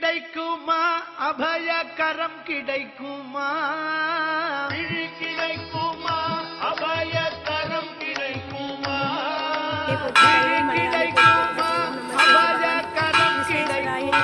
கிடைக்குமா அபயகரம் கிடைக்குமா கிடைக்குமா அபயகரம் கிடைக்குமா கிடைக்குமா அபயகரம் கிடைக்குமா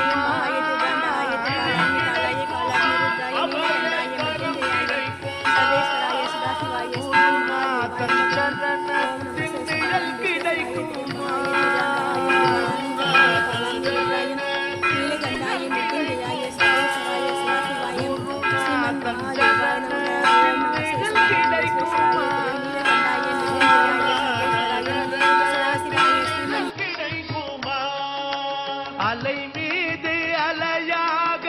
அலை மீது அலையாக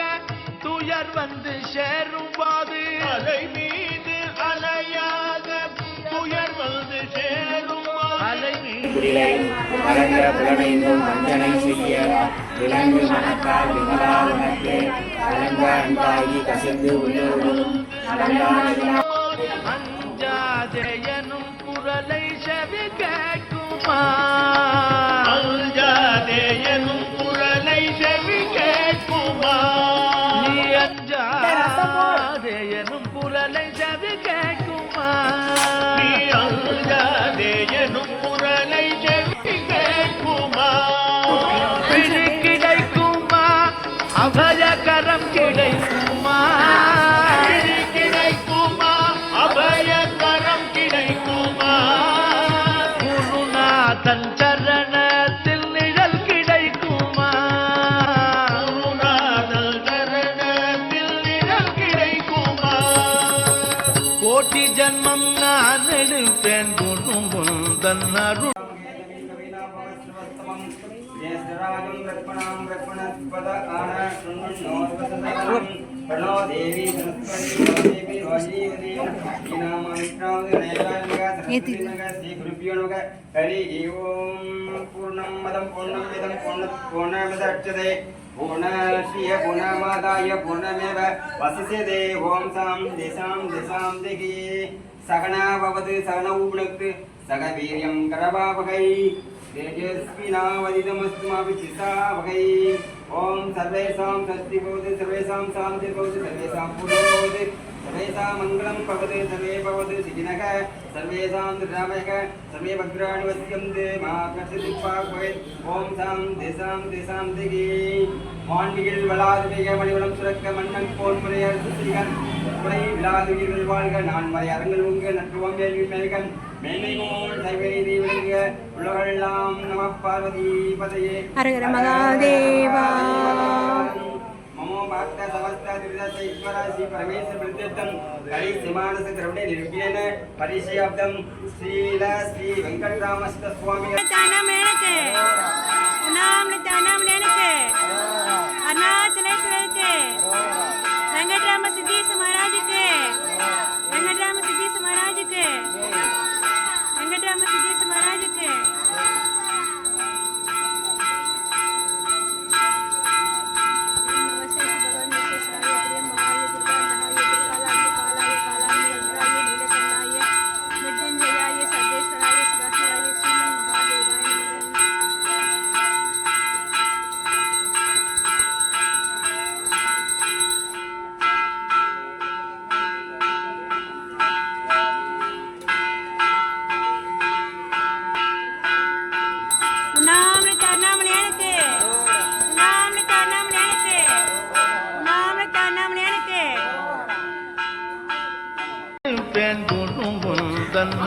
துயர் வந்து சேரும்போது அலை மீது அலையாக துயர் வந்து சேரும்போது அலை மீது கலங்கிற புலனைந்தும் வஞ்சனை செய்ய விலங்கு மனத்தால் விமலாவனத்தே கலங்க அன்பாகி கசிந்து உள்ளோடும் அஞ்சாதேயனும் குரலை செவி கேட்குமா அஞ்சாதேயனும் குரலை செவி கேட்குமா நீ அஞ்சாதேயனும் குரலை செவி கேட்குமா நீ அஞ்சாதேயனும் குரலை செவி கேட்குமா பிடி கிடைக்குமா அபயகரம் கிடைக்குமா கிடைக்குமா அபயகரம் கிடைக்குமா குருநாதன் சரணத்தில் நிழல் கிடைக்குமா குருநாதன் சரணத்தில் நிழல் கிடைக்குமா கோட்டி ஜன்மம் நான் எடுப்பேன் குருமுந்தன் அருள் प्रणो देवी सरस्वती देवी श्री गुरुभ्यो नमः हरि ओम पूर्णं मदं पूर्णमिदं पूर्णमुदच्यते पूर्णस्य पूर्णमादाय पूर्णमेव वसिष्यते ओम सां देशां देहि सहना भवतु सहनौ भुनक्तु सह वीर्यं करवावहै तेजस्विनावदितमस्तु मा विद्विषावहै ओम सर्वेषां स्वस्ति भवतु सर्वेषां शान्तिः भवतु सर्वेषां पूर्णं भवतु सर्वेषां मङ्गलं भवतु सर्वे भवतु सुखिनः सर्वेषां धृतमयः सर्वे भद्राणि पश्यन्तु मा कश्चित् दुःखभाग् भवेत् ओम देशां दिगि மான்மிகள் வளாதுமிக மணிவளம் சுரக்க மன்னன் போன்முறையர் சுசிகன் உரை விழாதுகிர்கள் வாழ்க நான் மறை அரங்கள் உங்க நற்றுவம் வேள்வி மேகன் மேன்மைகோள் சைவநீதி விளங்க உலகெல்லாம் நம பார்வதி பதையே ஹரஹர மகாதேவா ममो भक्त समस्त त्रिदश ईश्वर श्री परमेश्वर प्रत्यर्थं कलि सिमानस द्रवणे निर्विघ्नेन परिशयाब्दं श्रील श्री वेंकटरामस्त स्वामी தானம் எனக்கு உண்ணாமலை தானம் எனக்கு அருணாச்சலேஸ்வரருக்கு வெங்கட்ராம சித்தீச மகாராஜுக்கு வெங்கட்ராம சித்தீச மகாராஜுக்கு வெங்கட்ராம சித்தீச மகாராஜுக்கு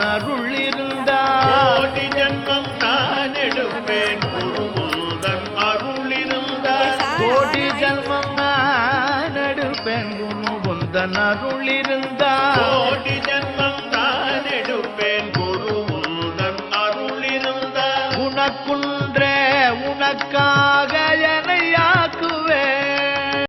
அருள் இருந்தால் ஜன்மம் நான் எடுப்பேன் குருமுந்தன் அருள் இருந்தால் கோடி ஜன்மம் நான் எடுப்பேன் குருமுந்தன் அருள் இருந்தால்